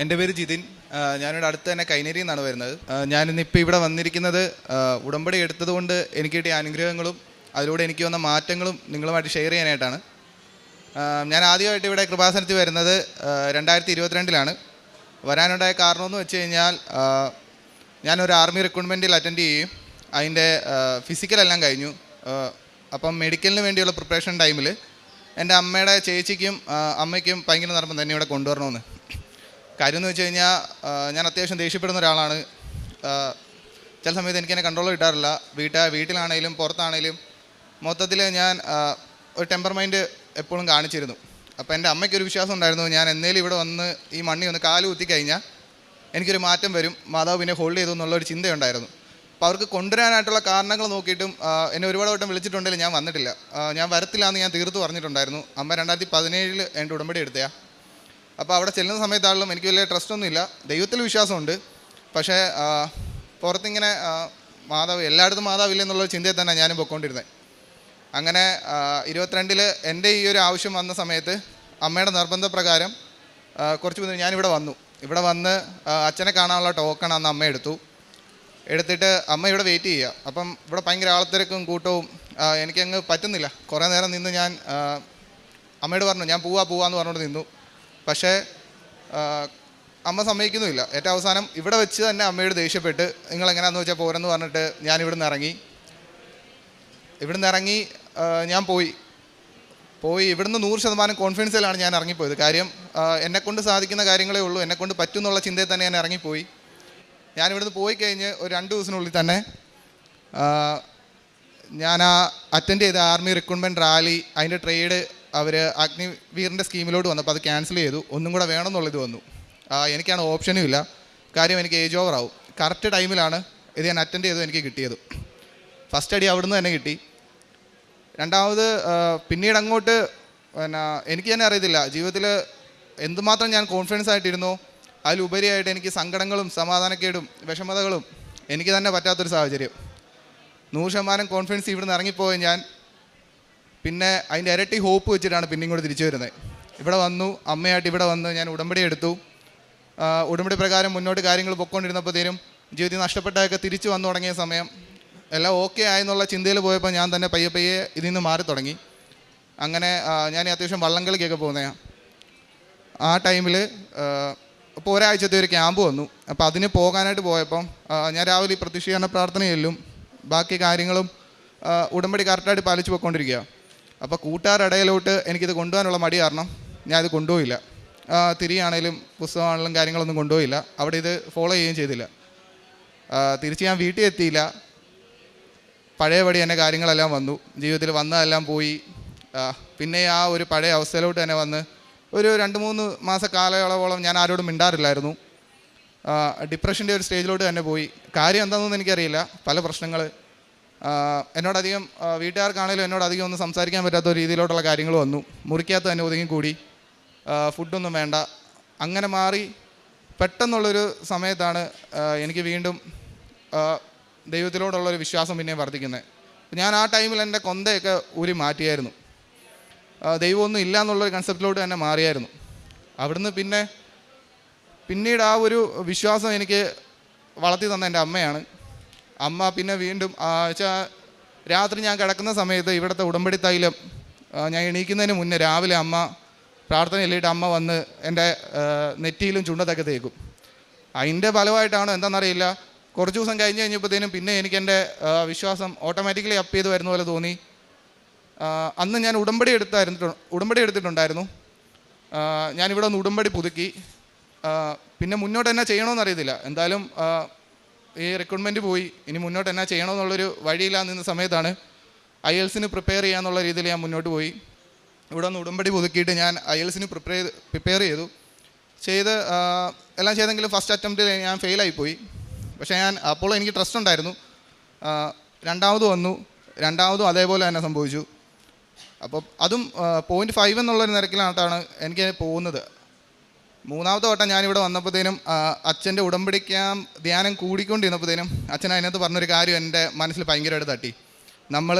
എൻ്റെ പേര് ജിതിൻ. ഞാനിവിടെ അടുത്ത് തന്നെ കൈനേരിയിൽ നിന്നാണ് വരുന്നത്. ഞാനിന്നിപ്പോൾ ഇവിടെ വന്നിരിക്കുന്നത് ഉടമ്പടി എടുത്തതുകൊണ്ട് എനിക്ക് കിട്ടിയ അനുഗ്രഹങ്ങളും അതിലൂടെ എനിക്ക് വന്ന മാറ്റങ്ങളും നിങ്ങളുമായിട്ട് ഷെയർ ചെയ്യാനായിട്ടാണ്. ഞാൻ ആദ്യമായിട്ട് ഇവിടെ കൃപാസനത്തിൽ വരുന്നത് 2022-ലാണ്. വരാനുണ്ടായ കാരണമെന്ന് വെച്ച് കഴിഞ്ഞാൽ ഞാനൊരു ആർമി റിക്രൂട്ട്മെൻറ്റിൽ അറ്റൻഡ് ചെയ്യും. അതിൻ്റെ ഫിസിക്കലെല്ലാം കഴിഞ്ഞു. അപ്പം മെഡിക്കലിന് വേണ്ടിയുള്ള പ്രിപ്പറേഷൻ ടൈമിൽ എൻ്റെ അമ്മയുടെ ചേച്ചിക്കും അമ്മയ്ക്കും ഭയങ്കര നിർബന്ധം തന്നെ ഇവിടെ കൊണ്ടുവരണമെന്ന്. കാര്യം എന്ന് വെച്ച് കഴിഞ്ഞാൽ ഞാൻ അത്യാവശ്യം ദേഷ്യപ്പെടുന്ന ഒരാളാണ്. ചില സമയത്ത് എനിക്കെന്നെ കൺട്രോൾ കിട്ടാറില്ല. വീട്ടിലാണെങ്കിലും പുറത്താണെങ്കിലും മൊത്തത്തിൽ ഞാൻ ഒരു ടെമ്പർ മൈൻഡ് എപ്പോഴും കാണിച്ചിരുന്നു. അപ്പോൾ എൻ്റെ അമ്മയ്ക്കൊരു വിശ്വാസം ഉണ്ടായിരുന്നു, ഞാൻ എന്നേലും ഇവിടെ വന്ന് ഈ മണ്ണി ഒന്ന് കാല് കുത്തിക്കഴിഞ്ഞാൽ എനിക്കൊരു മാറ്റം വരും, മാതാവ് പിന്നെ ഹോൾഡ് ചെയ്തു എന്നുള്ളൊരു ചിന്തയുണ്ടായിരുന്നു. അപ്പോൾ അവർക്ക് കൊണ്ടുവരാനായിട്ടുള്ള കാരണങ്ങൾ നോക്കിയിട്ടും എന്നെ ഒരുപാട് വട്ടം വിളിച്ചിട്ടുണ്ടെങ്കിലും ഞാൻ വന്നിട്ടില്ല. ഞാൻ വരത്തില്ല എന്ന് ഞാൻ തീർത്ത് പറഞ്ഞിട്ടുണ്ടായിരുന്നു. അമ്മ 2017 എൻ്റെ ഉടമ്പടി എടുത്തയാ. അപ്പോൾ അവിടെ ചെല്ലുന്ന സമയത്താണെങ്കിലും എനിക്ക് വലിയ ട്രസ്റ്റൊന്നുമില്ല. ദൈവത്തിൽ വിശ്വാസമുണ്ട്, പക്ഷേ പുറത്തിങ്ങനെ മാതാവ് എല്ലായിടത്തും മാതാവില്ല എന്നുള്ളൊരു ചിന്തയിൽ തന്നെ ഞാനും പൊയ്ക്കൊണ്ടിരുന്നത്. അങ്ങനെ 22-ൽ എൻ്റെ ഈ ഒരു ആവശ്യം വന്ന സമയത്ത് അമ്മയുടെ നിർബന്ധപ്രകാരം കുറച്ച് മുന്നേ ഞാനിവിടെ വന്നു. ഇവിടെ വന്ന് അച്ഛനെ കാണാനുള്ള ടോക്കൺ അന്ന് അമ്മ എടുത്തിട്ട് അമ്മ ഇവിടെ വെയിറ്റ് ചെയ്യുക. അപ്പം ഇവിടെ ഭയങ്കര ആളത്തിരക്കും കൂട്ടവും എനിക്കങ്ങ് പറ്റുന്നില്ല. കുറേ നേരം നിന്ന് ഞാൻ അമ്മയോട് പറഞ്ഞു ഞാൻ പോവാന്ന് പറഞ്ഞുകൊണ്ട് നിന്നു. പക്ഷേ അമ്മ സമ്മതിക്കുന്നുമില്ല. ഏറ്റവും അവസാനം ഇവിടെ വെച്ച് തന്നെ അമ്മയോട് ദേഷ്യപ്പെട്ട് നിങ്ങളെങ്ങനെയാണെന്ന് വെച്ചാൽ പോരെന്ന് പറഞ്ഞിട്ട് ഞാൻ ഇവിടുന്ന് ഇറങ്ങി ഞാൻ പോയി ഇവിടുന്ന് 100% കോൺഫിഡൻസിലാണ് ഞാൻ ഇറങ്ങിപ്പോയത്. കാര്യം എന്നെക്കൊണ്ട് സാധിക്കുന്ന കാര്യങ്ങളേ ഉള്ളൂ, എന്നെക്കൊണ്ട് പറ്റുമെന്നുള്ള ചിന്തയിൽ തന്നെ ഞാൻ ഇറങ്ങിപ്പോയി. ഞാനിവിടുന്ന് പോയി കഴിഞ്ഞ് ഒരു 2 ദിവസത്തിനുള്ളിൽ തന്നെ ഞാൻ അറ്റൻഡ് ചെയ്ത ആർമി റിക്രൂട്ട്മെൻറ്റ് റാലി അതിൻ്റെ ട്രേഡ് അവർ അഗ്നിവീറിൻ്റെ സ്കീമിലോട്ട് വന്നപ്പോൾ അത് ക്യാൻസൽ ചെയ്തു. ഒന്നും കൂടെ വേണമെന്നുള്ളത് വന്നു. എനിക്കാണ് ഓപ്ഷനും ഇല്ല. കാര്യം എനിക്ക് ഏജ് ഓവർ ആവും. കറക്റ്റ് ടൈമിലാണ് ഇത് ഞാൻ അറ്റൻഡ് ചെയ്തത് എനിക്ക് കിട്ടിയത്. ഫസ്റ്റ് അടി അവിടുന്ന് തന്നെ കിട്ടി. രണ്ടാമത് പിന്നീട് അങ്ങോട്ട് എനിക്ക് തന്നെ അറിയത്തില്ല ജീവിതത്തിൽ എന്തുമാത്രം ഞാൻ കോൺഫിഡൻസ് ആയിട്ടിരുന്നോ അതിലുപരിയായിട്ട് എനിക്ക് സങ്കടങ്ങളും സമാധാനക്കേടും വിഷമതകളും എനിക്ക് തന്നെ പറ്റാത്തൊരു സാഹചര്യം. 100% കോൺഫിഡൻസ് ഇവിടുന്ന് ഇറങ്ങിപ്പോയി ഞാൻ. പിന്നെ അതിൻ്റെ ഇരട്ടി ഹോപ്പ് വെച്ചിട്ടാണ് പിന്നെ ഇങ്ങോട്ട് തിരിച്ചു വരുന്നത്. ഇവിടെ വന്നു, അമ്മയായിട്ട് ഇവിടെ വന്ന് ഞാൻ ഉടമ്പടി എടുത്തു. ഉടമ്പടി പ്രകാരം മുന്നോട്ട് കാര്യങ്ങൾ പൊയ്ക്കൊണ്ടിരുന്നപ്പോഴത്തേനും ജീവിതത്തിൽ നഷ്ടപ്പെട്ടതൊക്കെ തിരിച്ചു വന്നു തുടങ്ങിയ സമയം എല്ലാം ഓക്കെ ആയെന്നുള്ള ചിന്തയിൽ പോയപ്പോൾ ഞാൻ തന്നെ പയ്യെ ഇതിൽ നിന്ന് മാറി തുടങ്ങി. അങ്ങനെ ഞാൻ അത്യാവശ്യം വള്ളംകളിക്കൊക്കെ പോകുന്നതാണ്. ആ ടൈമിൽ ഇപ്പോൾ ഒരാഴ്ചത്തെ ഒരു ക്യാമ്പ് വന്നു. അപ്പോൾ അതിന് പോകാനായിട്ട് പോയപ്പം ഞാൻ രാവിലെ പ്രത്യക്ഷീകരണ പ്രാർത്ഥന ചെല്ലും, ബാക്കി കാര്യങ്ങളും ഉടമ്പടി കറക്റ്റായിട്ട് പാലിച്ച് പോയിക്കൊണ്ടിരിക്കുക. അപ്പോൾ കൂട്ടുകാരിടയിലോട്ട് എനിക്കിത് കൊണ്ടുപോകാനുള്ള മടി കാരണം ഞാനിത് കൊണ്ടുപോയില്ല. തിരിയാണേലും പുസ്തകമാണെങ്കിലും കാര്യങ്ങളൊന്നും കൊണ്ടുപോയില്ല. അവിടെ ഇത് ഫോളോ ചെയ്യുകയും ചെയ്തില്ല. തിരിച്ച് ഞാൻ വീട്ടിൽ എത്തിയില്ല. പഴയപടി തന്നെ കാര്യങ്ങളെല്ലാം വന്നു. ജീവിതത്തിൽ വന്നതെല്ലാം പോയി. പിന്നെ ആ ഒരു പഴയ അവസ്ഥയിലോട്ട് തന്നെ വന്ന് ഒരു 2-3 മാസ കാലയളവോളം ഞാൻ ആരോടും മിണ്ടാറില്ലായിരുന്നു. ഡിപ്രഷൻ്റെ ഒരു സ്റ്റേജിലോട്ട് തന്നെ പോയി. കാര്യം എന്താണെന്നൊന്നും എനിക്കറിയില്ല. പല പ്രശ്നങ്ങൾ എന്നോടധികം വീട്ടുകാർക്കാണെങ്കിലും എന്നോടധികം ഒന്നും സംസാരിക്കാൻ പറ്റാത്ത രീതിയിലോട്ടുള്ള കാര്യങ്ങൾ വന്നു. മുറിക്കകത്ത് തന്നെ ഒതുങ്ങിക്കൂടി, ഫുഡൊന്നും വേണ്ട. അങ്ങനെ മാറി പെട്ടെന്നുള്ളൊരു സമയത്താണ് എനിക്ക് വീണ്ടും ദൈവത്തിലോടുള്ളൊരു വിശ്വാസം പിന്നെയും വർദ്ധിക്കുന്നത്. ഞാൻ ആ ടൈമിൽ എൻ്റെ കൊന്തയൊക്കെ ഊരി മാറ്റിയായിരുന്നു. ദൈവമൊന്നും ഇല്ല എന്നുള്ളൊരു കൺസെപ്റ്റിലോട്ട് തന്നെ മാറിയായിരുന്നു. അവിടുന്ന് പിന്നീട് ആ ഒരു വിശ്വാസം എനിക്ക് വളർത്തി തന്ന എൻ്റെ അമ്മയാണ്. അമ്മ പിന്നെ വീണ്ടും രാത്രി ഞാൻ കിടക്കുന്ന സമയത്ത് ഇവിടുത്തെ ഉടമ്പടി തൈലം ഞാൻ എണീക്കുന്നതിന് മുന്നേ രാവിലെ അമ്മ പ്രാർത്ഥനയില്ലിട്ട് അമ്മ വന്ന് എൻ്റെ നെറ്റിയിലും ചുണ്ടത്തൊക്കെ തേക്കും. അതിൻ്റെ ഫലമായിട്ടാണോ എന്താണെന്നറിയില്ല, കുറച്ച് ദിവസം കഴിഞ്ഞപ്പോഴത്തേനും പിന്നെ എനിക്ക് എൻ്റെ വിശ്വാസം ഓട്ടോമാറ്റിക്കലി അപ്പ് ചെയ്ത് വരുന്ന പോലെ തോന്നി. അന്ന് ഞാൻ ഉടമ്പടി എടുത്തിട്ടുണ്ടായിരുന്നു. ഞാനിവിടെ ഒന്ന് ഉടമ്പടി പുതുക്കി. പിന്നെ മുന്നോട്ട് എന്നാ ചെയ്യണമെന്നറിയത്തില്ല. എന്തായാലും ഈ റിക്രൂട്ട്മെൻറ്റ് പോയി, ഇനി മുന്നോട്ട് എന്നാ ചെയ്യണമെന്നുള്ളൊരു വഴിയില്ലാതെ നിന്ന സമയത്താണ് IELTS പ്രിപ്പയർ ചെയ്യാന്നുള്ള രീതിയിൽ ഞാൻ മുന്നോട്ട് പോയി. ഇവിടെ ഒന്ന് ഉടമ്പടി പുതുക്കിയിട്ട് ഞാൻ IELTS പ്രിപ്പയർ ചെയ്ത് എല്ലാം ചെയ്തെങ്കിലും ഫസ്റ്റ് അറ്റംപ്റ്റിൽ ഞാൻ ഫെയിലായിപ്പോയി. പക്ഷേ അപ്പോൾ എനിക്ക് ട്രസ്റ്റ് ഉണ്ടായിരുന്നു. രണ്ടാമത് വന്നു, രണ്ടാമതും അതേപോലെ തന്നെ സംഭവിച്ചു. അപ്പോൾ അതും 0.5 എന്നുള്ളൊരു നിരക്കിലാണ് എനിക്ക് പോകുന്നത്. മൂന്നാമത്തെ വട്ടം ഞാനിവിടെ വന്നപ്പോഴത്തേനും അച്ഛൻ്റെ ഉടമ്പടിക്കാൻ ധ്യാനം കൂടിക്കൊണ്ടിരുന്നപ്പോഴത്തേനും അച്ഛൻ അതിനകത്ത് പറഞ്ഞൊരു കാര്യം എൻ്റെ മനസ്സിൽ ഭയങ്കരമായിട്ട് തട്ടി. നമ്മൾ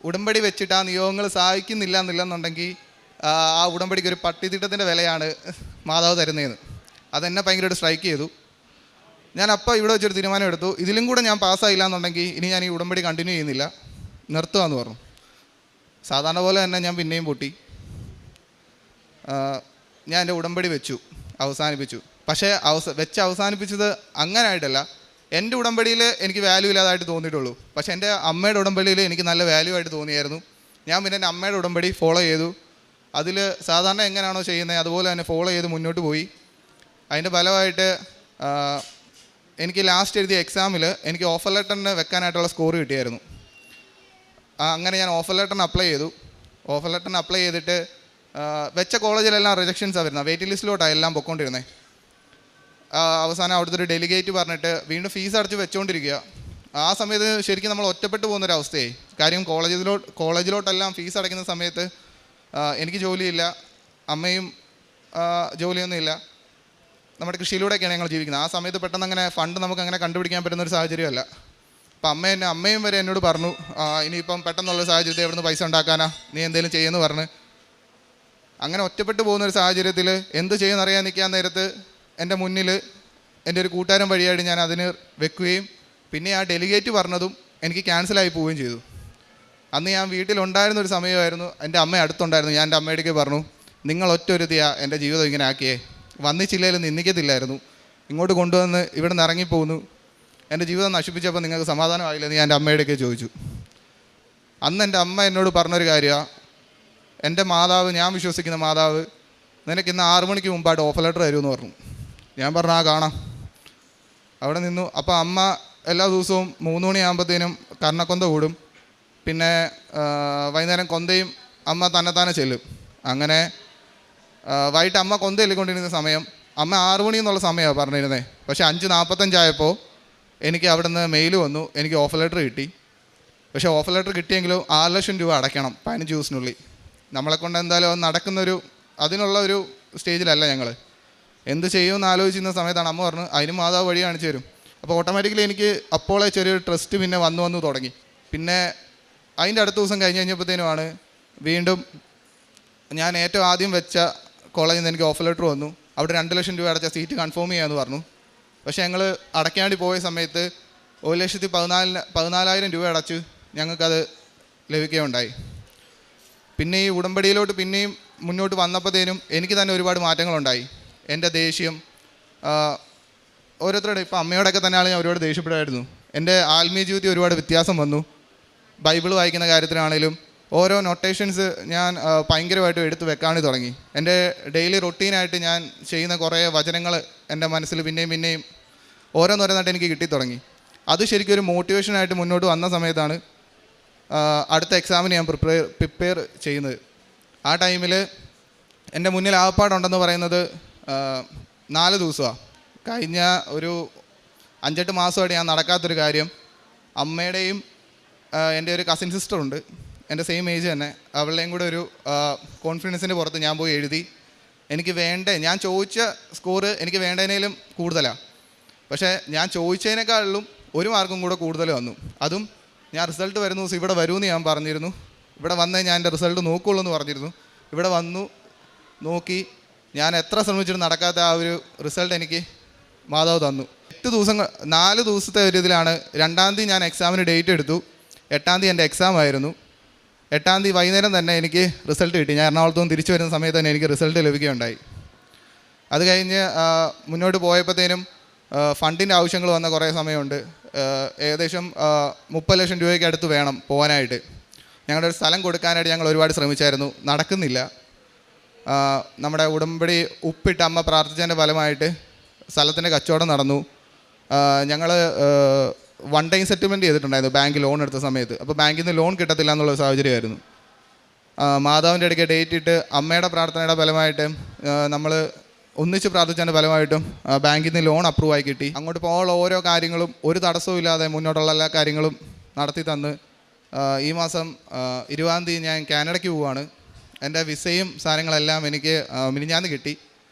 ഉടമ്പടി വെച്ചിട്ട് ആ നിയോഗങ്ങൾ സഹായിക്കുന്നില്ല എന്നുണ്ടെങ്കിൽ ആ ഉടമ്പടിക്ക് ഒരു പട്ടിത്തിട്ടത്തിൻ്റെ വിലയാണ് മാതാവ് തരുന്നതെന്ന്. അതെന്നെ ഭയങ്കരമായിട്ട് സ്ട്രൈക്ക് ചെയ്തു. ഞാൻ അപ്പോൾ ഇവിടെ വെച്ചൊരു തീരുമാനം എടുത്തു, ഇതിലും കൂടെ ഞാൻ പാസ്സായില്ല എന്നുണ്ടെങ്കിൽ ഇനി ഞാൻ ഈ ഉടമ്പടി കണ്ടിന്യൂ ചെയ്യുന്നില്ല, നിർത്തുകയെന്ന് പറഞ്ഞു. സാധാരണ പോലെ തന്നെ ഞാൻ പിന്നെയും പൊട്ടി. ഞാൻ എൻ്റെ ഉടമ്പടി അവസാനിപ്പിച്ചു. പക്ഷേ അവസാനിപ്പിച്ചത് അങ്ങനെ ആയിട്ടല്ല. എൻ്റെ ഉടമ്പടിയിൽ എനിക്ക് വാല്യൂ ഇല്ലാതായിട്ട് തോന്നിയിട്ടുള്ളൂ. പക്ഷേ എൻ്റെ അമ്മയുടെ ഉടമ്പടിയിൽ എനിക്ക് നല്ല വാല്യൂ ആയിട്ട് തോന്നിയായിരുന്നു. ഞാൻ പിന്നെ എൻ്റെ അമ്മയുടെ ഉടമ്പടി ഫോളോ ചെയ്തു. അതിൽ സാധാരണ എങ്ങനെയാണോ ചെയ്യുന്നത് അതുപോലെ തന്നെ ഫോളോ ചെയ്ത് മുന്നോട്ട് പോയി. അതിൻ്റെ ഫലമായിട്ട് എനിക്ക് ലാസ്റ്റ് എഴുതിയ എക്സാമിൽ എനിക്ക് ഓഫർ ലെറ്ററിന് വെക്കാനായിട്ടുള്ള സ്കോർ കിട്ടിയായിരുന്നു. അങ്ങനെ ഞാൻ ഓഫർ ലെറ്ററിന് അപ്ലൈ ചെയ്തിട്ട് വെച്ച കോളേജിലെല്ലാം റിജക്ഷൻസാണ് വരുന്നത്. വെയിറ്റിംഗ് ലിസ്റ്റിലോട്ടാണ് എല്ലാം പൊയ്ക്കൊണ്ടിരുന്നത്. അവസാനം അവിടുത്തെ ഒരു ഡെലിഗേറ്റ് പറഞ്ഞിട്ട് വീണ്ടും ഫീസ് അടച്ച് വെച്ചുകൊണ്ടിരിക്കുക. ആ സമയത്ത് ശരിക്കും നമ്മൾ ഒറ്റപ്പെട്ടു പോകുന്നൊരവസ്ഥയായി. കാര്യം കോളേജിലോട്ടെല്ലാം ഫീസ് അടയ്ക്കുന്ന സമയത്ത് എനിക്ക് ജോലിയില്ല, അമ്മയും ജോലിയൊന്നുമില്ല. നമ്മുടെ കൃഷിയിലൂടെയൊക്കെയാണ് ഞങ്ങൾ ജീവിക്കുന്നത്. ആ സമയത്ത് പെട്ടെന്ന് അങ്ങനെ ഫണ്ട് നമുക്ക് അങ്ങനെ കണ്ടുപിടിക്കാൻ പറ്റുന്നൊരു സാഹചര്യമല്ല. അപ്പം അമ്മയും വരെ എന്നോട് പറഞ്ഞു, ഇനിയിപ്പം പെട്ടെന്നുള്ള സാഹചര്യത്തിൽ എവിടെ നിന്ന് പൈസ ഉണ്ടാക്കാനാ, നീ എന്തെങ്കിലും ചെയ്യുമെന്ന് പറഞ്ഞ്. അങ്ങനെ ഒറ്റപ്പെട്ടു പോകുന്നൊരു സാഹചര്യത്തിൽ എന്ത് ചെയ്യുമെന്നറിയാൻ നിൽക്കാൻ നേരത്ത് എൻ്റെ മുന്നിൽ എൻ്റെ ഒരു കൂട്ടുകാരൻ വഴിയായിട്ട് ഞാൻ അതിന് വെക്കുകയും പിന്നെ ആ ഡെലിഗേറ്റ് പറഞ്ഞതും എനിക്ക് ക്യാൻസലായി പോവുകയും ചെയ്തു. അന്ന് ഞാൻ വീട്ടിലുണ്ടായിരുന്നൊരു സമയമായിരുന്നു. എൻ്റെ അമ്മ അടുത്തുണ്ടായിരുന്നു. ഞാൻ എൻ്റെ അമ്മയുടെ പറഞ്ഞു, നിങ്ങൾ ഒറ്റൊരുത്തിയാ എൻ്റെ ജീവിതം ഇങ്ങനെ ആക്കിയേ, വന്നിച്ചില്ലേലും നിന്ദിക്കത്തില്ലായിരുന്നു, ഇങ്ങോട്ട് കൊണ്ടുവന്ന് ഇവിടെ നിന്ന് ഇറങ്ങിപ്പോകുന്നു, എൻ്റെ ജീവിതം നശിപ്പിച്ചപ്പോൾ നിങ്ങൾക്ക് സമാധാനമായില്ലെന്ന് ഞാൻ എൻ്റെ അമ്മയുടെയൊക്കെ ചോദിച്ചു. അന്ന് എൻ്റെ അമ്മ എന്നോട് പറഞ്ഞൊരു കാര്യമാണ്, എൻ്റെ മാതാവ്, ഞാൻ വിശ്വസിക്കുന്ന മാതാവ്, നിനക്ക് ഇന്ന് 6 മണിക്ക് മുമ്പായിട്ട് ഓഫർ ലെറ്റർ തരുമെന്ന് പറഞ്ഞു. ഞാൻ പറഞ്ഞു കാണാം. അവിടെ നിന്നു. അപ്പോൾ അമ്മ എല്ലാ ദിവസവും 3 മണിയാകുമ്പോഴത്തേനും കർണക്കൊന്ത കൂടും. പിന്നെ വൈകുന്നേരം കൊന്തയും അമ്മ തന്നെത്താനെ ചെല്ലും. അങ്ങനെ വൈകിട്ട് അമ്മ കൊന്ത ചൊല്ലിക്കൊണ്ടിരുന്ന സമയം അമ്മ 6 മണി എന്നുള്ള സമയമാണ് പറഞ്ഞിരുന്നത്. പക്ഷേ 5:45 ആയപ്പോൾ എനിക്ക് അവിടെ നിന്ന് മെയിൽ വന്നു, എനിക്ക് ഓഫർ ലെറ്റർ കിട്ടി. പക്ഷേ ഓഫർ ലെറ്റർ കിട്ടിയെങ്കിലും 6 ലക്ഷം രൂപ അടയ്ക്കണം 15 ദിവസത്തിനുള്ളിൽ. നമ്മളെക്കൊണ്ട് എന്തായാലും അതിനുള്ള ഒരു സ്റ്റേജിലല്ല ഞങ്ങൾ. എന്ത് ചെയ്യുമെന്ന് ആലോചിച്ചിരുന്ന സമയത്താണ് അമ്മ പറഞ്ഞു, അതിന് മാതാവ് വഴി കാണിച്ചു തരും. അപ്പോൾ ഓട്ടോമാറ്റിക്കലി എനിക്ക് അപ്പോളെ ചെറിയൊരു ട്രസ്റ്റ് പിന്നെ വന്നു തുടങ്ങി. പിന്നെ അതിൻ്റെ അടുത്ത ദിവസം കഴിഞ്ഞപ്പോഴത്തേനുമാണ് വീണ്ടും ഞാൻ ഏറ്റവും ആദ്യം വെച്ച കോളേജിൽ നിന്ന് എനിക്ക് ഓഫർ ലെറ്റർ വന്നു. അവിടെ 2 ലക്ഷം രൂപ അടച്ച സീറ്റ് കൺഫേം ചെയ്യാമെന്ന് പറഞ്ഞു. പക്ഷേ ഞങ്ങൾ അടയ്ക്കാൻ വേണ്ടി പോയ സമയത്ത് 1,14,000 രൂപ അടച്ച് ഞങ്ങൾക്കത് ലഭിക്കുകയുണ്ടായി. പിന്നെ ഈ ഉടമ്പടിയിലോട്ട് പിന്നെയും മുന്നോട്ട് വന്നപ്പോഴത്തേനും എനിക്ക് തന്നെ ഒരുപാട് മാറ്റങ്ങളുണ്ടായി. എൻ്റെ ദേഷ്യം ഓരോരുത്തരുടെ, ഇപ്പോൾ അമ്മയോടൊക്കെ തന്നെയാണ് ഞാൻ ഒരുപാട് ദേഷ്യപ്പെടുമായിരുന്നു. എൻ്റെ ആത്മീയ ജീവിതത്തിൽ ഒരുപാട് വ്യത്യാസം വന്നു. ബൈബിൾ വായിക്കുന്ന കാര്യത്തിലാണേലും ഓരോ നൊട്ടേഷൻസ് ഞാൻ ഭയങ്കരമായിട്ട് എടുത്ത് വെക്കാൻ തുടങ്ങി. എൻ്റെ ഡെയിലി റൊട്ടീനായിട്ട് ഞാൻ ചെയ്യുന്ന കുറേ വചനങ്ങൾ എൻ്റെ മനസ്സിൽ പിന്നെയും ഓരോന്നോരോന്നായിട്ട് എനിക്ക് കിട്ടിത്തുടങ്ങി. അത് ശരിക്കും ഒരു മോട്ടിവേഷനായിട്ട് മുന്നോട്ട് വന്ന സമയത്താണ് അടുത്ത എക്സാമിന് ഞാൻ പ്രിപ്പയർ ചെയ്യുന്നത്. ആ ടൈമിൽ എൻ്റെ മുന്നിൽ ആകപ്പാടുണ്ടെന്ന് പറയുന്നത് 4 ദിവസമാണ്. കഴിഞ്ഞ ഒരു 5-8 മാസമായിട്ട് ഞാൻ നടക്കാത്തൊരു കാര്യം, അമ്മയുടെയും എൻ്റെ ഒരു കസിൻ സിസ്റ്ററുണ്ട്, എൻ്റെ സെയിം ഏജ് തന്നെ, അവളുടെയും കൂടെ ഒരു കോൺഫിഡൻസിൻ്റെ പുറത്ത് ഞാൻ പോയി എഴുതി. ഞാൻ ചോദിച്ച സ്കോർ എനിക്ക് വേണ്ടതിനേലും കൂടുതലാണ്. പക്ഷേ ഞാൻ ചോദിച്ചതിനേക്കാളും 1 മാർക്കും കൂടെ കൂടുതൽ വന്നു. അതും ഞാൻ റിസൾട്ട് വരുന്ന ദിവസം ഇവിടെ വരുമെന്ന് ഞാൻ പറഞ്ഞിരുന്നു. ഇവിടെ വന്നേ ഞാൻ എൻ്റെ റിസൾട്ട് നോക്കുകയുള്ളൂ എന്ന് പറഞ്ഞിരുന്നു. ഇവിടെ വന്നു നോക്കി, ഞാൻ എത്ര ശ്രമിച്ചിട്ട് നടക്കാത്ത ആ ഒരു റിസൾട്ട് എനിക്ക് മാതാവ് തന്നു. 4 ദിവസത്തെ ഒരു ഇതിലാണ്. 2-ാം തീയതി ഞാൻ എക്സാമിന് ഡേറ്റ് എടുത്തു. 8-ാം തീയതി എൻ്റെ എക്സാം ആയിരുന്നു. 8-ാം തീയതി വൈകുന്നേരം തന്നെ എനിക്ക് റിസൾട്ട് കിട്ടി. ഞാൻ എറണാകുളത്ത് നിന്ന് തിരിച്ചു വരുന്ന സമയത്ത് തന്നെ എനിക്ക് റിസൾട്ട് ലഭിക്കുകയുണ്ടായി. അത് കഴിഞ്ഞ് മുന്നോട്ട് പോയപ്പോഴത്തേനും ഫണ്ടിൻ്റെ ആവശ്യങ്ങൾ വന്ന കുറേ സമയമുണ്ട്. ഏകദേശം 30 ലക്ഷം രൂപയ്ക്ക് അടുത്ത് വേണം പോകാനായിട്ട്. ഞങ്ങളുടെ ഒരു സ്ഥലം കൊടുക്കാനായിട്ട് ഞങ്ങൾ ഒരുപാട് ശ്രമിച്ചായിരുന്നു, നടക്കുന്നില്ല. നമ്മുടെ ഉടമ്പടി ഉപ്പിട്ട് അമ്മ പ്രാർത്ഥിച്ചതിൻ്റെ ഫലമായിട്ട് സ്ഥലത്തിൻ്റെ കച്ചവടം നടന്നു. ഞങ്ങൾ 1 ടൈം സെറ്റിൽമെൻറ്റ് ചെയ്തിട്ടുണ്ടായിരുന്നു ബാങ്ക് ലോൺ എടുത്ത സമയത്ത്. അപ്പോൾ ബാങ്കിൽ നിന്ന് ലോൺ കിട്ടത്തില്ല എന്നുള്ള സാഹചര്യമായിരുന്നു. മാതാവിൻ്റെ ഇടയ്ക്ക് ഡേറ്റ് ഇട്ട് അമ്മയുടെ പ്രാർത്ഥനയുടെ ഫലമായിട്ട് നമ്മൾ ഒന്നിച്ച് പ്രാർത്ഥിച്ചതിൻ്റെ ഫലമായിട്ടും ബാങ്കിൽ നിന്ന് ലോൺ അപ്രൂവ് ആയി കിട്ടി. അങ്ങോട്ട് പോകാനുള്ള ഓരോ കാര്യങ്ങളും ഒരു തടസ്സവും ഇല്ലാതെ മുന്നോട്ടുള്ള എല്ലാ കാര്യങ്ങളും നടത്തി തന്ന് ഈ മാസം 20-ാം തീയതി ഞാൻ കാനഡയ്ക്ക് പോവുകയാണ്. എൻ്റെ വിസയും സാധനങ്ങളെല്ലാം എനിക്ക് മിനിഞ്ഞാന്ന് കിട്ടി.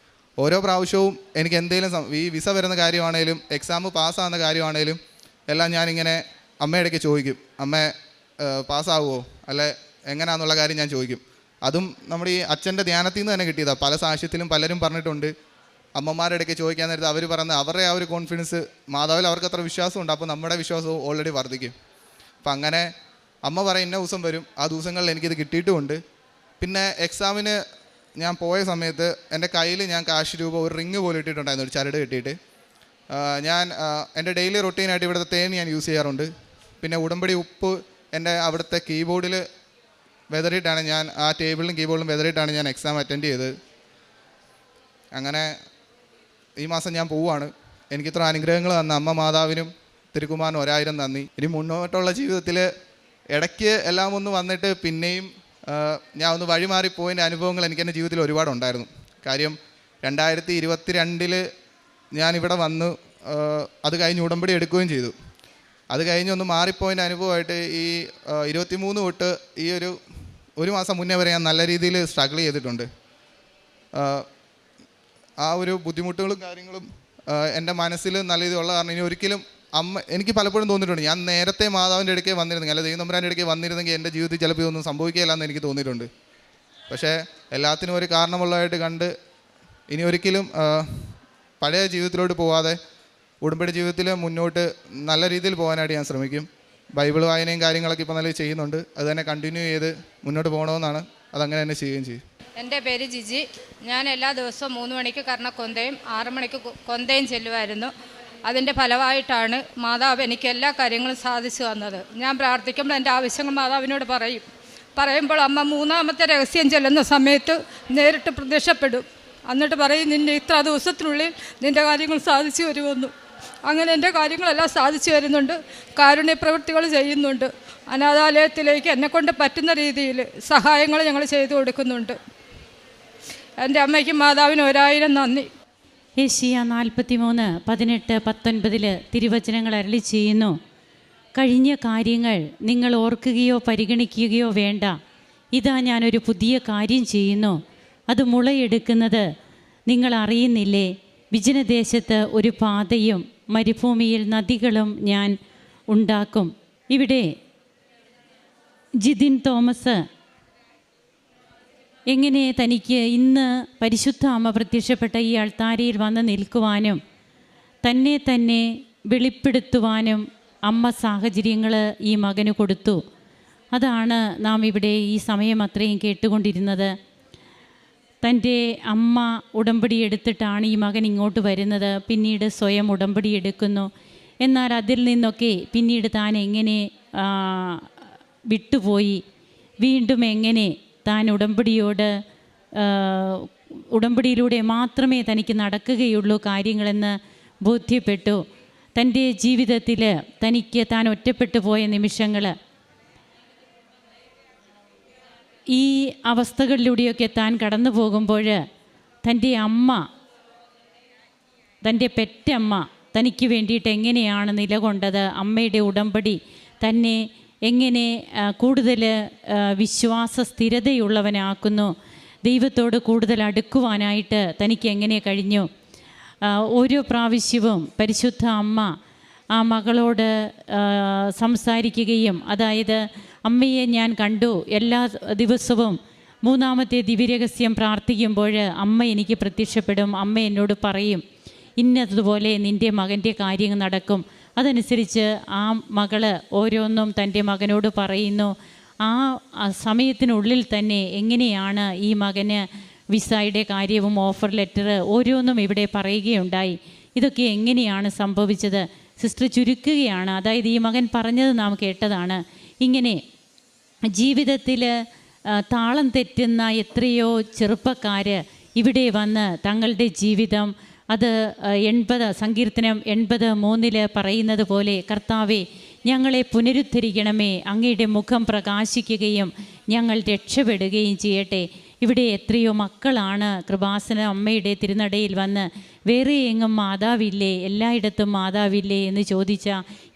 ഓരോ പ്രാവശ്യവും എനിക്ക് എന്തെങ്കിലും ഈ വിസ വരുന്ന കാര്യമാണേലും എക്സാം പാസ്സാകുന്ന കാര്യമാണേലും എല്ലാം ഞാനിങ്ങനെ അമ്മയിടയ്ക്ക് ചോദിക്കും, അമ്മ പാസ്സാവുമോ അല്ലെ എങ്ങനെയാണെന്നുള്ള കാര്യം ഞാൻ ചോദിക്കും. അതും നമ്മുടെ ഈ അച്ഛൻ്റെ ധ്യാനത്തിൽ നിന്ന് തന്നെ കിട്ടിയതാണ്. പല സാക്ഷ്യത്തിലും പലരും പറഞ്ഞിട്ടുണ്ട്, അമ്മമാരുടെ ഇടയ്ക്ക് ചോദിക്കാൻ നേരത്ത് അവർ പറയുന്നത് അവരുടെ ആ ഒരു കോൺഫിഡൻസ് മാതാവിൽ അവർക്ക് അത്ര വിശ്വാസമുണ്ട്, അപ്പോൾ നമ്മുടെ വിശ്വാസവും ഓൾറെഡി വർദ്ധിക്കും. അപ്പം അങ്ങനെ അമ്മ പറയും ഇന്ന ദിവസം വരും, ആ ദിവസങ്ങളിൽ എനിക്കിത് കിട്ടിയിട്ടുമുണ്ട്. പിന്നെ എക്സാമിന് ഞാൻ പോയ സമയത്ത് എൻ്റെ കയ്യിൽ ഞാൻ കാശ് രൂപ ഒരു റിങ് പോലെ ഇട്ടിട്ടുണ്ടായിരുന്നു, ഒരു ചരട് കെട്ടിയിട്ട്. ഞാൻ എൻ്റെ ഡെയിലി റൊട്ടീനായിട്ട് ഇവിടുത്തെ തേൻ ഞാൻ യൂസ് ചെയ്യാറുണ്ട്. പിന്നെ ഉടമ്പടി ഉപ്പ് എൻ്റെ അവിടുത്തെ കീബോർഡിൽ വെതറിയിട്ടാണ് ഞാൻ, ആ ടേബിളിലും കീബോർഡിലും വെതറിയിട്ടാണ് ഞാൻ എക്സാം അറ്റൻഡ് ചെയ്തത്. അങ്ങനെ ഈ മാസം ഞാൻ പോവുകയാണ്. എനിക്കിത്ര അനുഗ്രഹങ്ങൾ തന്ന അമ്മ മാതാവിനും തിരുക്കുമാരനും 1000 നന്ദി. ഇനി മുന്നോട്ടുള്ള ജീവിതത്തിൽ ഇടയ്ക്ക് എല്ലാം ഒന്ന് വന്നിട്ട് പിന്നെയും ഞാൻ ഒന്ന് വഴിമാറിപ്പോയതിൻ്റെ അനുഭവങ്ങൾ എനിക്ക് എൻ്റെ ജീവിതത്തിൽ ഒരുപാടുണ്ടായിരുന്നു. കാര്യം 2022 ഞാനിവിടെ വന്നു, അത് കഴിഞ്ഞ് ഉടമ്പടി എടുക്കുകയും ചെയ്തു. അത് കഴിഞ്ഞൊന്ന് മാറിപ്പോയതിൻ്റെ അനുഭവമായിട്ട് ഈ 23 തൊട്ട് ഈ ഒരു മാസം മുന്നേ വരെ ഞാൻ നല്ല രീതിയിൽ സ്ട്രഗിൾ ചെയ്തിട്ടുണ്ട്. ആ ഒരു ബുദ്ധിമുട്ടുകളും കാര്യങ്ങളും എൻ്റെ മനസ്സിൽ നല്ല രീതിയിലുള്ള കാരണം ഇനി ഒരിക്കലും എനിക്ക് പലപ്പോഴും തോന്നിയിട്ടുണ്ട് ഞാൻ നേരത്തെ മാതാവിൻ്റെ അടുക്കേ വന്നിരുന്നെങ്കിൽ, അല്ല ദൈവനമ്പുരാൻ്റെ അടുക്കേ വന്നിരുന്നെങ്കിൽ എൻ്റെ ജീവിതത്തിൽ ചിലപ്പോൾ ഇതൊന്നും സംഭവിക്കുകയില്ല എന്ന് എനിക്ക് തോന്നിയിട്ടുണ്ട്. പക്ഷേ എല്ലാത്തിനും ഒരു കാരണമുള്ളതായിട്ട് കണ്ട് ഇനി ഒരിക്കലും പഴയ ജീവിതത്തിലോട്ട് പോവാതെ ഉടമ്പടി ജീവിതത്തിൽ മുന്നോട്ട് നല്ല രീതിയിൽ പോകാനായിട്ട് ഞാൻ ശ്രമിക്കും. ബൈബിൾ വായനയും കാര്യങ്ങളൊക്കെ ഇപ്പോൾ നല്ല ചെയ്യുന്നുണ്ട്. അത് തന്നെ കണ്ടിന്യൂ ചെയ്ത് മുന്നോട്ട് പോകണമെന്നാണ്, അതങ്ങനെ തന്നെ ചെയ്യുകയും ചെയ്യും. എൻ്റെ പേര് ജിജി. ഞാൻ എല്ലാ ദിവസവും 3 മണിക്ക് കർണക്കൊന്തയും 6 മണിക്ക് കൊന്തയും ചെല്ലുമായിരുന്നു. അതിൻ്റെ ഫലമായിട്ടാണ് മാതാവ് എനിക്ക് എല്ലാ കാര്യങ്ങളും സാധിച്ചു തന്നത്. ഞാൻ പ്രാർത്ഥിക്കുമ്പോൾ എൻ്റെ ആവശ്യങ്ങൾ മാതാവിനോട് പറയുമ്പോൾ അമ്മ 3ാമത്തെ രഹസ്യം ചെല്ലുന്ന സമയത്ത് നേരിട്ട് പ്രത്യക്ഷപ്പെടും. എന്നിട്ട് പറയും നിന്നെ ഇത്ര ദിവസത്തിനുള്ളിൽ നിൻ്റെ കാര്യങ്ങൾ സാധിച്ചു വരുമെന്നു. അങ്ങനെ എൻ്റെ കാര്യങ്ങളെല്ലാം സാധിച്ചു വരുന്നുണ്ട്. കാരുണ്യ പ്രവൃത്തികൾ ചെയ്യുന്നുണ്ട്. അനാഥാലയത്തിലേക്ക് എന്നെക്കൊണ്ട് പറ്റുന്ന രീതിയിൽ സഹായങ്ങൾ ഞങ്ങൾ ചെയ്തു കൊടുക്കുന്നുണ്ട്. എൻ്റെ അമ്മയ്ക്കും മാതാവിന് 1000 നന്ദി. യെശയ്യാ 43:18-19 തിരുവചനങ്ങൾ അരുളി ചെയ്യുന്നു. കഴിഞ്ഞ കാര്യങ്ങൾ നിങ്ങൾ ഓർക്കുകയോ പരിഗണിക്കുകയോ വേണ്ട. ഇതാ ഞാനൊരു പുതിയ കാര്യം ചെയ്യുന്നു, അത് മുളയെടുക്കുന്നത് നിങ്ങൾ അറിയുന്നില്ലേ? വിജനദേശത്ത് ഒരു പാതയും മരുഭൂമിയിൽ നദികളും ഞാൻ ഉണ്ടാക്കും. ഇവിടെ ജിതിൻ തോമസ് എങ്ങനെ തനിക്ക് ഇന്ന് പരിശുദ്ധ അമ്മ പ്രത്യക്ഷപ്പെട്ട ഈ അൾത്താരയിൽ വന്ന് നിൽക്കുവാനും തന്നെ വെളിപ്പെടുത്തുവാനും അമ്മ സാഹചര്യങ്ങൾ ഈ മകന് കൊടുത്തു. അതാണ് നാം ഇവിടെ ഈ സമയം അത്രയും കേട്ടുകൊണ്ടിരുന്നത്. തൻ്റെ അമ്മ ഉടമ്പടി എടുത്തിട്ടാണ് ഈ മകൻ ഇങ്ങോട്ട് വരുന്നത്. പിന്നീട് സ്വയം ഉടമ്പടി എടുക്കുന്നു. എന്നാൽ അതിൽ നിന്നൊക്കെ പിന്നീട് താൻ എങ്ങനെ വിട്ടുപോയി, വീണ്ടും എങ്ങനെ താൻ ഉടമ്പടിയിലൂടെ മാത്രമേ തനിക്ക് നടക്കുകയുള്ളൂ കാര്യങ്ങളെന്ന് ബോധ്യപ്പെട്ടു. തൻ്റെ ജീവിതത്തിൽ തനിക്ക് താൻ ഒറ്റപ്പെട്ടു പോയ നിമിഷങ്ങൾ, ഈ അവസ്ഥകളിലൂടെയൊക്കെ താൻ കടന്നു പോകുമ്പോൾ തൻ്റെ അമ്മ, തൻ്റെ പെറ്റമ്മ തനിക്ക് വേണ്ടിയിട്ട് എങ്ങനെയാണ് നിലകൊണ്ടത്, അമ്മയുടെ ഉടമ്പടി തന്നെ എങ്ങനെ കൂടുതൽ വിശ്വാസ സ്ഥിരതയുള്ളവനാക്കുന്നു, ദൈവത്തോട് കൂടുതൽ അടുക്കുവാനായിട്ട് തനിക്ക് എങ്ങനെ കഴിഞ്ഞു. ഓരോ പ്രാവശ്യവും പരിശുദ്ധ അമ്മ ആ മകളോട് സംസാരിക്കുകയും, അതായത് അമ്മയെ ഞാൻ കണ്ടു, എല്ലാ ദിവസവും 3ാമത്തെ ദിവ്യരഹസ്യം പ്രാർത്ഥിക്കുമ്പോൾ അമ്മ എനിക്ക് പ്രത്യക്ഷപ്പെടും, അമ്മ എന്നോട് പറയും ഇന്നതുപോലെ നിൻ്റെ മകൻ്റെ കാര്യങ്ങൾ നടക്കും. അതനുസരിച്ച് ആ മകള് ഓരോന്നും തൻ്റെ മകനോട് പറയുന്നു. ആ സമയത്തിനുള്ളിൽ തന്നെ എങ്ങനെയാണ് ഈ മകന് വിസയുടെ കാര്യവും ഓഫർ ലെറ്റർ ഓരോന്നും ഇവിടെ പറയുകയുണ്ടായി. ഇതൊക്കെ എങ്ങനെയാണ് സംഭവിച്ചത്? സിസ്റ്റർ ചുരുക്കുകയാണ്. അതായത് ഈ മകൻ പറഞ്ഞത് നാം കേട്ടതാണ്. ഇങ്ങനെ ജീവിതത്തിൽ താളം തെറ്റുന്ന എത്രയോ ചെറുപ്പക്കാർ ഇവിടെ വന്ന് തങ്ങളുടെ ജീവിതം അത് 80 സങ്കീർത്തനം 80:3 പറയുന്നത് പോലെ, കർത്താവേ ഞങ്ങളെ പുനരുദ്ധരിക്കണമേ, അങ്ങയുടെ മുഖം പ്രകാശിക്കുകയും ഞങ്ങൾ രക്ഷപ്പെടുകയും ചെയ്യട്ടെ. ഇവിടെ എത്രയോ മക്കളാണ് കൃപാസന അമ്മയുടെ തിരുനടയിൽ വന്ന് വേറെ എങ്ങും മാതാവില്ലേ, എല്ലായിടത്തും മാതാവില്ലേ എന്ന് ചോദിച്ച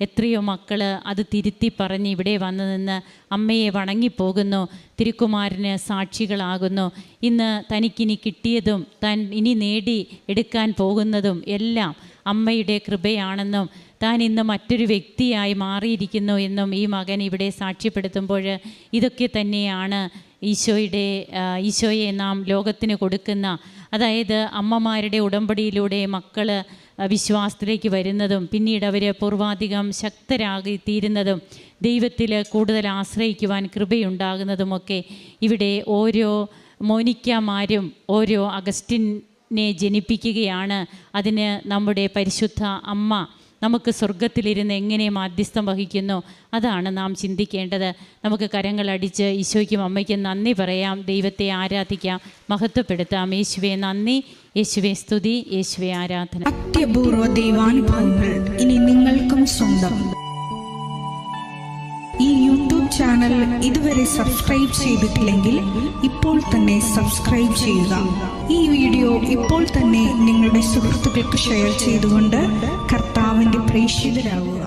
എത്രയോ മക്കൾ അത് തിരുത്തി പറഞ്ഞ് ഇവിടെ വന്നു നിന്ന് അമ്മയെ വണങ്ങിപ്പോകുന്നു, തിരുക്കുമാരന് സാക്ഷികളാകുന്നു. ഇന്ന് തനിക്കിനി കിട്ടിയതും താൻ ഇനി നേടി എടുക്കാൻ പോകുന്നതും എല്ലാം അമ്മയുടെ കൃപയാണെന്നും താൻ ഇന്ന് മറ്റൊരു വ്യക്തിയായി മാറിയിരിക്കുന്നു എന്നും ഈ മകൻ ഇവിടെ സാക്ഷ്യപ്പെടുത്തുമ്പോൾ ഇതൊക്കെ തന്നെയാണ് ഈശോയെ നാം ലോകത്തിന് കൊടുക്കുന്ന, അതായത് അമ്മമാരുടെ ഉടമ്പടിയിലൂടെ മക്കൾ വിശ്വാസത്തിലേക്ക് വരുന്നതും പിന്നീട് അവർ പൂർവാധികം ശക്തരാകി തീരുന്നതും ദൈവത്തിൽ കൂടുതൽ ആശ്രയിക്കുവാൻ കൃപയുണ്ടാകുന്നതുമൊക്കെ ഇവിടെ ഓരോ മോനിക്കമാരും ഓരോ അഗസ്റ്റിനെ ജനിപ്പിക്കുകയാണ്. അതിന് നമ്മുടെ പരിശുദ്ധ അമ്മ നമുക്ക് സ്വർഗത്തിലിരുന്ന് എങ്ങനെ മാധ്യസ്ഥം വഹിക്കുന്നു, അതാണ് നാം ചിന്തിക്കേണ്ടത്. നമുക്ക് കരങ്ങളടിച്ച് ഈശോയ്ക്കും അമ്മയ്ക്കും നന്ദി പറയാം, ദൈവത്തെ ആരാധിക്കാം, മഹത്വപ്പെടുത്താം. യേശുവേ നന്ദി, യേശുവേ സ്തുതി, യേശുവേ ആരാധന. അത്യപൂർവ ദൈവാനുഭവങ്ങൾ ഇനി നിങ്ങൾക്കും സ്വന്തം. ഈ യൂട്യൂബ് ചാനൽ ഇതുവരെ സബ്സ്ക്രൈബ് ചെയ്തിട്ടില്ലെങ്കിൽ ഇപ്പോൾ തന്നെ സബ്സ്ക്രൈബ് ചെയ്യുക. ഈ വീഡിയോ ഇപ്പോൾ തന്നെ നിങ്ങളുടെ സുഹൃത്തുക്കൾക്ക് ഷെയർ ചെയ്തുകൊണ്ട് കർത്താവിൻ്റെ പ്രേക്ഷിതരാകുക.